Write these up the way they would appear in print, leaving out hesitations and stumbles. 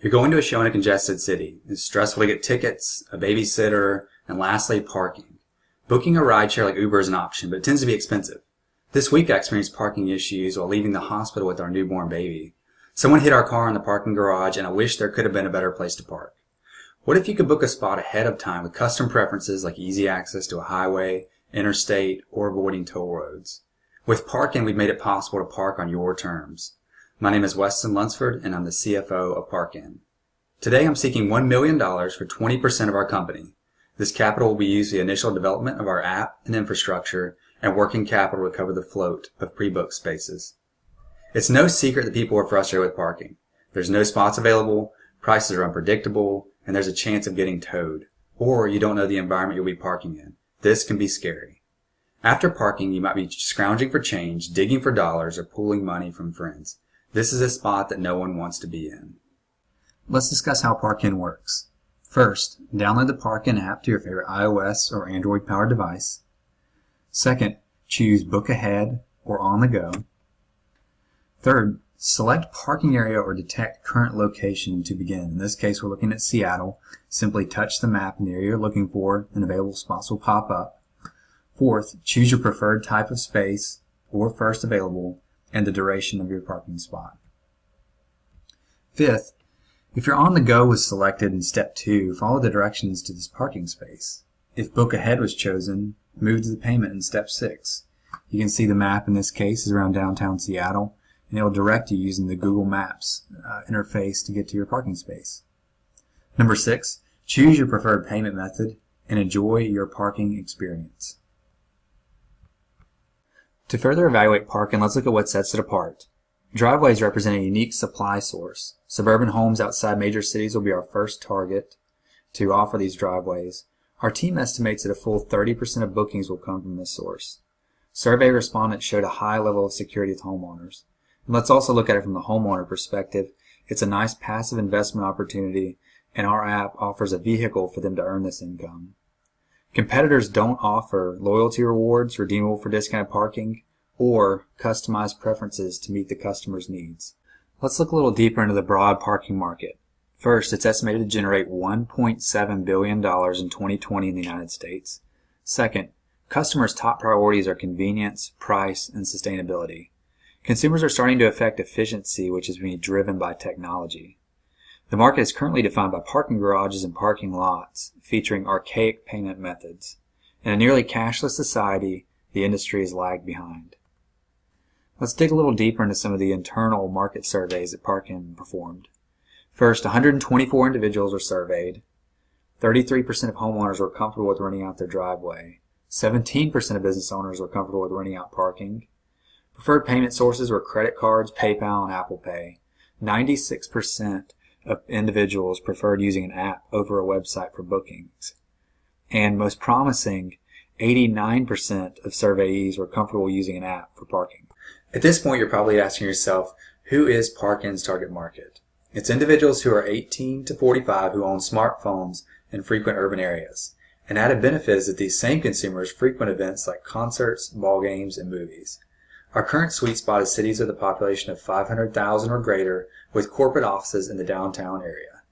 You're going to a show in a congested city. It's stressful to get tickets, a babysitter, and lastly, parking. Booking a rideshare like Uber is an option, but it tends to be expensive. This week I experienced parking issues while leaving the hospital with our newborn baby. Someone hit our car in the parking garage, and I wish there could have been a better place to park. What if you could book a spot ahead of time with custom preferences like easy access to a highway, interstate, or avoiding toll roads? With Parkin, we've made it possible to park on your terms. My name is Weston Lunsford, and I'm the CFO of Parkin. Today I'm seeking $1 million for 20% of our company. This capital will be used for the initial development of our app and infrastructure and working capital to cover the float of pre-booked spaces. It's no secret that people are frustrated with parking. There's no spots available, prices are unpredictable, and there's a chance of getting towed. Or you don't know the environment you'll be parking in. This can be scary. After parking, you might be scrounging for change, digging for dollars, or pulling money from friends. This is a spot that no one wants to be in. Let's discuss how Parkin works. First, download the Parkin app to your favorite iOS or Android-powered device. Second, choose Book Ahead or On the Go. Third, select parking area or detect current location to begin. In this case, we're looking at Seattle. Simply touch the map in the area you're looking for, and available spots will pop up. Fourth, choose your preferred type of space or first available and the duration of your parking spot. Fifth, if you're on the go was selected in step 2, follow the directions to this parking space. If Book Ahead was chosen, move to the payment in step 6. You can see the map in this case is around downtown Seattle, and it will direct you using the Google Maps interface to get to your parking space. Number 6, choose your preferred payment method and enjoy your parking experience. To further evaluate Parkin, let's look at what sets it apart. Driveways represent a unique supply source. Suburban homes outside major cities will be our first target to offer these driveways. Our team estimates that a full 30% of bookings will come from this source. Survey respondents showed a high level of security with homeowners. And let's also look at it from the homeowner perspective. It's a nice passive investment opportunity, and our app offers a vehicle for them to earn this income. Competitors don't offer loyalty rewards redeemable for discounted parking or customized preferences to meet the customer's needs. Let's look a little deeper into the broad parking market. First, it's estimated to generate $1.7 billion in 2020 in the United States. Second, customers' top priorities are convenience, price, and sustainability. Consumers are starting to affect efficiency, which is being driven by technology. The market is currently defined by parking garages and parking lots, featuring archaic payment methods. In a nearly cashless society, the industry is lagged behind. Let's dig a little deeper into some of the internal market surveys that Parkin performed. First, 124 individuals were surveyed. 33% of homeowners were comfortable with renting out their driveway. 17% of business owners were comfortable with renting out parking. Preferred payment sources were credit cards, PayPal, and Apple Pay. 96% of individuals preferred using an app over a website for bookings. And most promising, 89% of surveyees were comfortable using an app for parking. At this point, you're probably asking yourself, who is Parkin's target market? It's individuals who are 18 to 45 who own smartphones in frequent urban areas. An added benefit is that these same consumers frequent events like concerts, ball games, and movies. Our current sweet spot is cities with a population of 500,000 or greater with corporate offices in the downtown area.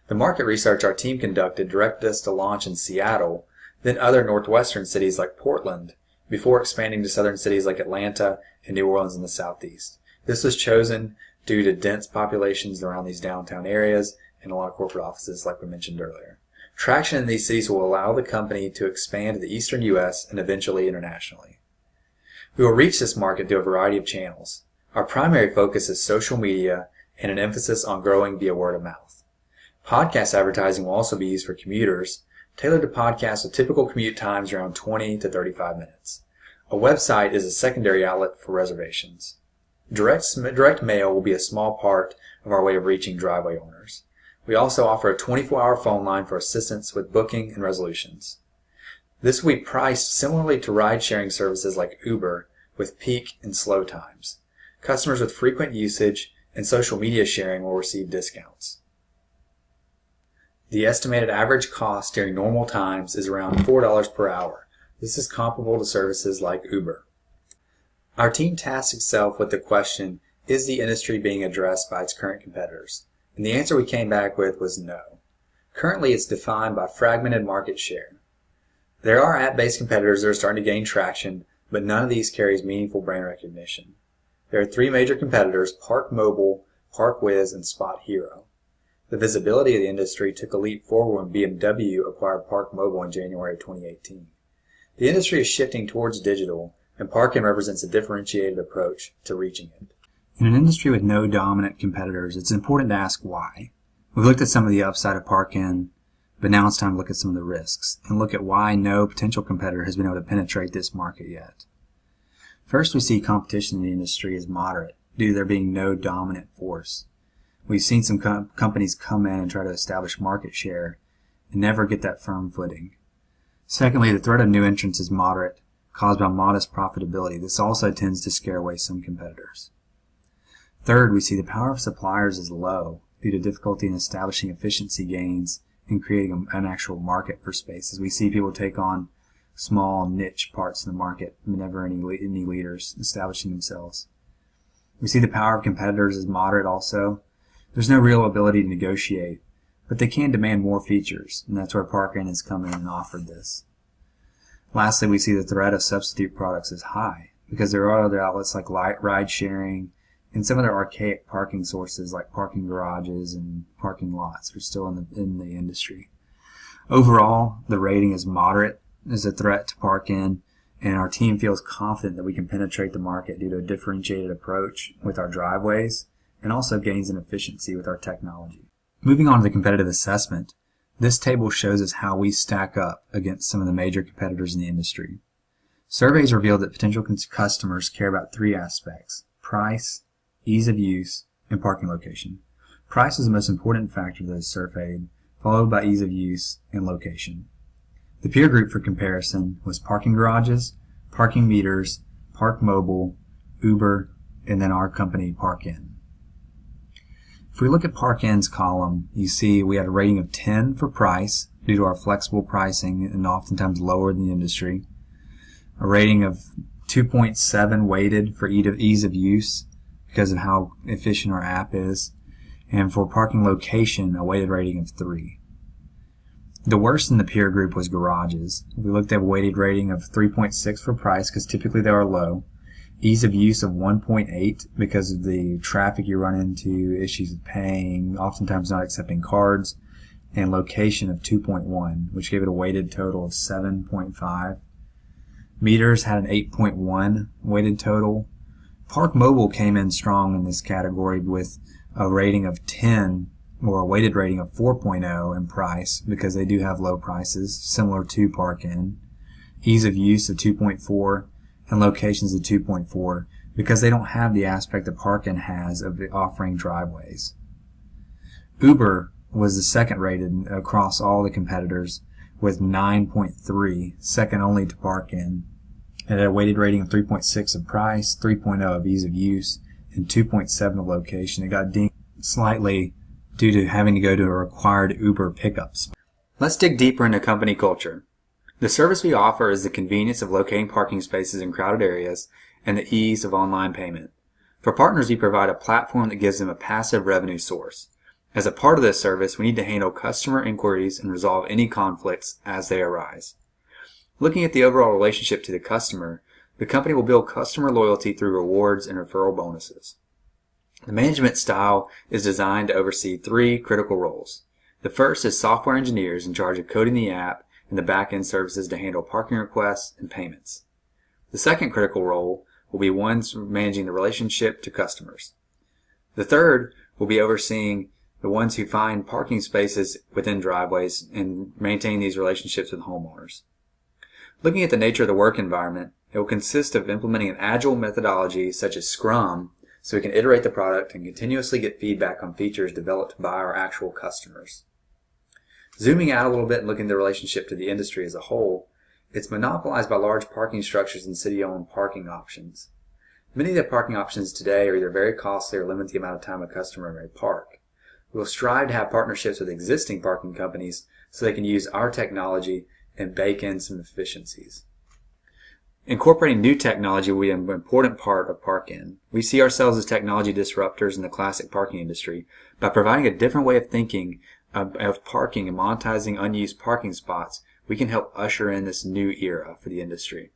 The market research our team conducted directed us to launch in Seattle, then other northwestern cities like Portland, before expanding to southern cities like Atlanta and New Orleans in the southeast. This was chosen due to dense populations around these downtown areas and a lot of corporate offices like we mentioned earlier. Traction in these cities will allow the company to expand to the eastern U.S. and eventually internationally. We will reach this market through a variety of channels. Our primary focus is social media and an emphasis on growing via word of mouth. Podcast advertising will also be used for commuters, tailored to podcasts with typical commute times around 20 to 35 minutes. A website is a secondary outlet for reservations. Direct mail will be a small part of our way of reaching driveway owners. We also offer a 24-hour phone line for assistance with booking and resolutions. This will be priced similarly to ride-sharing services like Uber with peak and slow times. Customers with frequent usage and social media sharing will receive discounts. The estimated average cost during normal times is around $4 per hour. This is comparable to services like Uber. Our team tasks itself with the question, is the industry being addressed by its current competitors? And the answer we came back with was no. Currently, it's defined by fragmented market share. There are app-based competitors that are starting to gain traction, but none of these carries meaningful brand recognition. There are three major competitors: Park Mobile, ParkWiz, and Spot Hero. The visibility of the industry took a leap forward when BMW acquired Park Mobile in January of 2018. The industry is shifting towards digital, and Parkin represents a differentiated approach to reaching it. In an industry with no dominant competitors, it's important to ask why. We've looked at some of the upside of Parkin, but now it's time to look at some of the risks and look at why no potential competitor has been able to penetrate this market yet. First, we see competition in the industry is moderate due to there being no dominant force. We've seen some companies come in and try to establish market share and never get that firm footing. Secondly, the threat of new entrants is moderate, caused by modest profitability. This also tends to scare away some competitors. Third, we see the power of suppliers is low due to difficulty in establishing efficiency gains and creating an actual market for spaces. We see people take on small niche parts of the market, but never any leaders establishing themselves. We see the power of competitors is moderate also. There's no real ability to negotiate, but they can demand more features, and that's where Parkin has come in and offered this. Lastly, we see the threat of substitute products is high because there are other outlets like ride sharing and some other archaic parking sources like parking garages and parking lots are still in the industry. Overall, the rating is moderate as a threat to Parkin, and our team feels confident that we can penetrate the market due to a differentiated approach with our driveways and also gains in efficiency with our technology. Moving on to the competitive assessment, this table shows us how we stack up against some of the major competitors in the industry. Surveys revealed that potential customers care about three aspects: price, ease of use, and parking location. Price is the most important factor that is surveyed, followed by ease of use and location. The peer group for comparison was parking garages, parking meters, Park Mobile, Uber, and then our company, Parkin. If we look at Parkin's column, you see we had a rating of 10 for price due to our flexible pricing and oftentimes lower than the industry. A rating of 2.7 weighted for ease of use because of how efficient our app is. And for parking location, a weighted rating of 3. The worst in the peer group was garages. We looked at a weighted rating of 3.6 for price because typically they are low. Ease of use of 1.8 because of the traffic you run into, issues with paying, oftentimes not accepting cards, and location of 2.1, which gave it a weighted total of 7.5. Meters had an 8.1 weighted total. Park Mobile came in strong in this category with a rating of 10, or a weighted rating of 4.0 in price because they do have low prices, similar to Parkin. Ease of use of 2.4. and locations of 2.4 because they don't have the aspect that Parkin has of offering driveways. Uber was the second rated across all the competitors with 9.3, second only to Parkin. It had a weighted rating of 3.6 of price, 3.0 of ease of use, and 2.7 of location. It got dinged slightly due to having to go to a required Uber pickups. Let's dig deeper into company culture. The service we offer is the convenience of locating parking spaces in crowded areas and the ease of online payment. For partners, we provide a platform that gives them a passive revenue source. As a part of this service, we need to handle customer inquiries and resolve any conflicts as they arise. Looking at the overall relationship to the customer, the company will build customer loyalty through rewards and referral bonuses. The management style is designed to oversee three critical roles. The first is software engineers in charge of coding the app and the back-end services to handle parking requests and payments. The second critical role will be ones managing the relationship to customers. The third will be overseeing the ones who find parking spaces within driveways and maintain these relationships with homeowners. Looking at the nature of the work environment, it will consist of implementing an agile methodology such as Scrum so we can iterate the product and continuously get feedback on features developed by our actual customers. Zooming out a little bit and looking at the relationship to the industry as a whole, it's monopolized by large parking structures and city-owned parking options. Many of the parking options today are either very costly or limit the amount of time a customer may park. We will strive to have partnerships with existing parking companies so they can use our technology and bake in some efficiencies. Incorporating new technology will be an important part of Park-In. We see ourselves as technology disruptors in the classic parking industry. By providing a different way of thinking of parking and monetizing unused parking spots, we can help usher in this new era for the industry.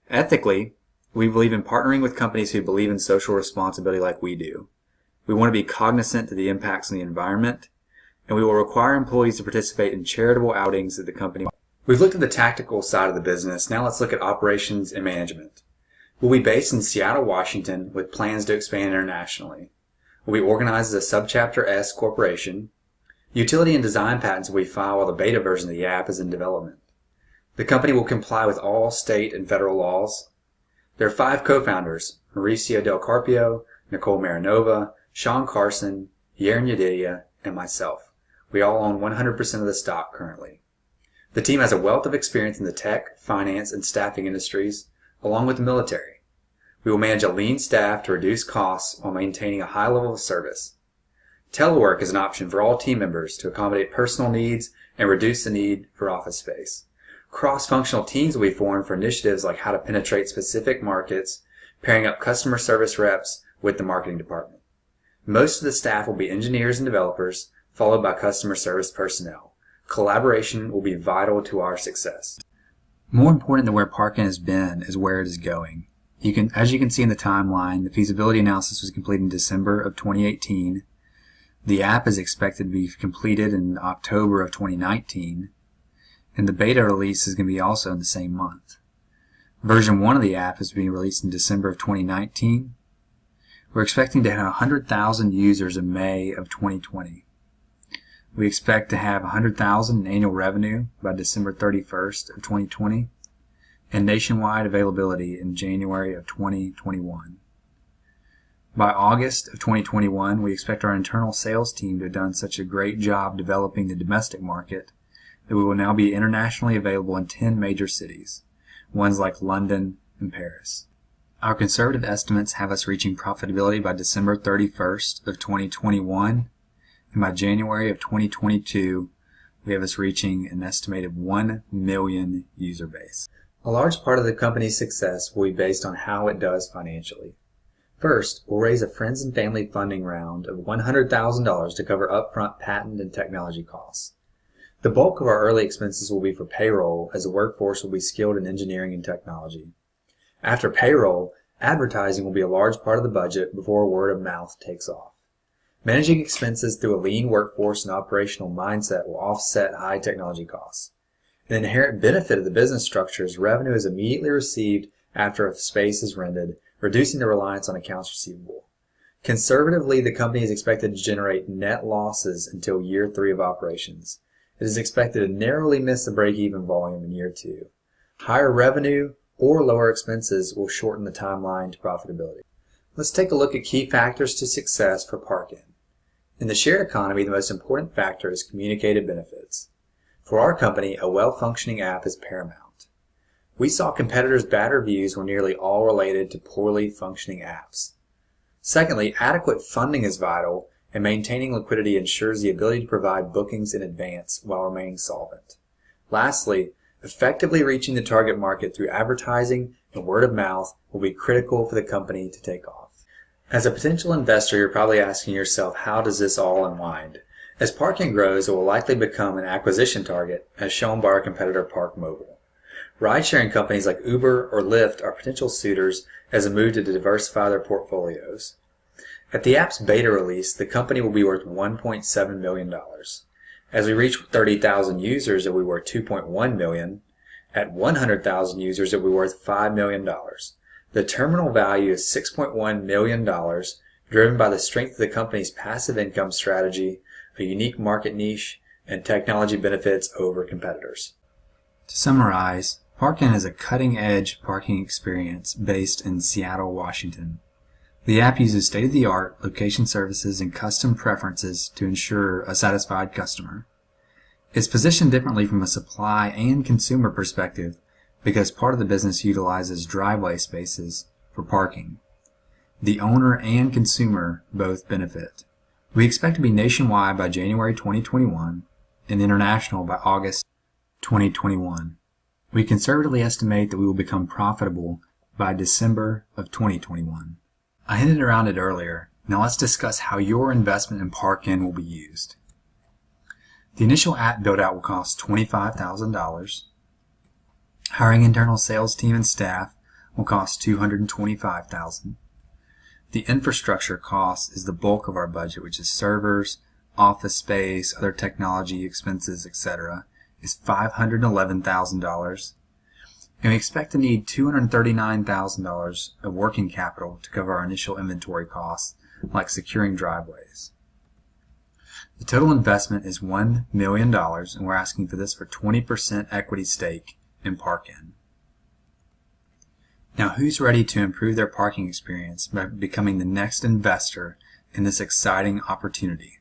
Ethically, we believe in partnering with companies who believe in social responsibility like we do. We want to be cognizant of the impacts on the environment, and we will require employees to participate in charitable outings that the company. We've looked at the tactical side of the business. Now let's look at operations and management. We'll be based in Seattle, Washington, with plans to expand internationally. We'll be organized as a Subchapter S corporation. Utility and design patents will be filed while the beta version of the app is in development. The company will comply with all state and federal laws. There are 5 co-founders: Mauricio Del Carpio, Nicole Marinova, Sean Carson, Yaron Yedidia, and myself. We all own 100% of the stock currently. The team has a wealth of experience in the tech, finance, and staffing industries, along with the military. We will manage a lean staff to reduce costs while maintaining a high level of service. Telework is an option for all team members to accommodate personal needs and reduce the need for office space. Cross-functional teams will be formed for initiatives like how to penetrate specific markets, pairing up customer service reps with the marketing department. Most of the staff will be engineers and developers, followed by customer service personnel. Collaboration will be vital to our success. More important than where Park-In has been is where it is going. As you can see in the timeline, the feasibility analysis was completed in December of 2018. The app is expected to be completed in October of 2019, and the beta release is going to be also in the same month. Version 1 of the app is being released in December of 2019. We're expecting to have 100,000 users in May of 2020. We expect to have 100,000 in annual revenue by December 31st of 2020 and nationwide availability in January of 2021. By August of 2021, we expect our internal sales team to have done such a great job developing the domestic market that we will now be internationally available in 10 major cities, ones like London and Paris. Our conservative estimates have us reaching profitability by December 31st of 2021. And by January of 2022, we have us reaching an estimated 1 million user base. A large part of the company's success will be based on how it does financially. First, we'll raise a friends and family funding round of $100,000 to cover upfront patent and technology costs. The bulk of our early expenses will be for payroll, as the workforce will be skilled in engineering and technology. After payroll, advertising will be a large part of the budget before word of mouth takes off. Managing expenses through a lean workforce and operational mindset will offset high technology costs. An inherent benefit of the business structure is revenue is immediately received after a space is rented, reducing the reliance on accounts receivable. Conservatively, the company is expected to generate net losses until year 3 of operations. It is expected to narrowly miss the break-even volume in year 2. Higher revenue or lower expenses will shorten the timeline to profitability. Let's take a look at key factors to success for Park-In. In the shared economy, the most important factor is communicated benefits. For our company, a well-functioning app is paramount. We saw competitors' bad reviews were nearly all related to poorly functioning apps. Secondly, adequate funding is vital, and maintaining liquidity ensures the ability to provide bookings in advance while remaining solvent. Lastly, effectively reaching the target market through advertising and word of mouth will be critical for the company to take off. As a potential investor, you're probably asking yourself, how does this all unwind? As Park-In grows, it will likely become an acquisition target, as shown by our competitor Park Mobile. Ride-sharing companies like Uber or Lyft are potential suitors as a move to diversify their portfolios. At the app's beta release, the company will be worth $1.7 million. As we reach 30,000 users, it will be worth $2.1 million. At 100,000 users, it will be worth $5 million. The terminal value is $6.1 million, driven by the strength of the company's passive income strategy, a unique market niche, and technology benefits over competitors. To summarize, Park-In is a cutting-edge parking experience based in Seattle, Washington. The app uses state-of-the-art location services and custom preferences to ensure a satisfied customer. It's positioned differently from a supply and consumer perspective because part of the business utilizes driveway spaces for parking. The owner and consumer both benefit. We expect to be nationwide by January 2021 and international by August 2021. We conservatively estimate that we will become profitable by December of 2021. I hinted around it earlier. Now let's discuss how your investment in Park-In will be used. The initial app build-out will cost $25,000. Hiring internal sales team and staff will cost $225,000. The infrastructure cost is the bulk of our budget, which is servers, office space, other technology expenses, etc., is $511,000. And we expect to need $239,000 of working capital to cover our initial inventory costs, like securing driveways. The total investment is $1 million, and we're asking for this for 20% equity stake in Park-In. Now, who's ready to improve their parking experience by becoming the next investor in this exciting opportunity?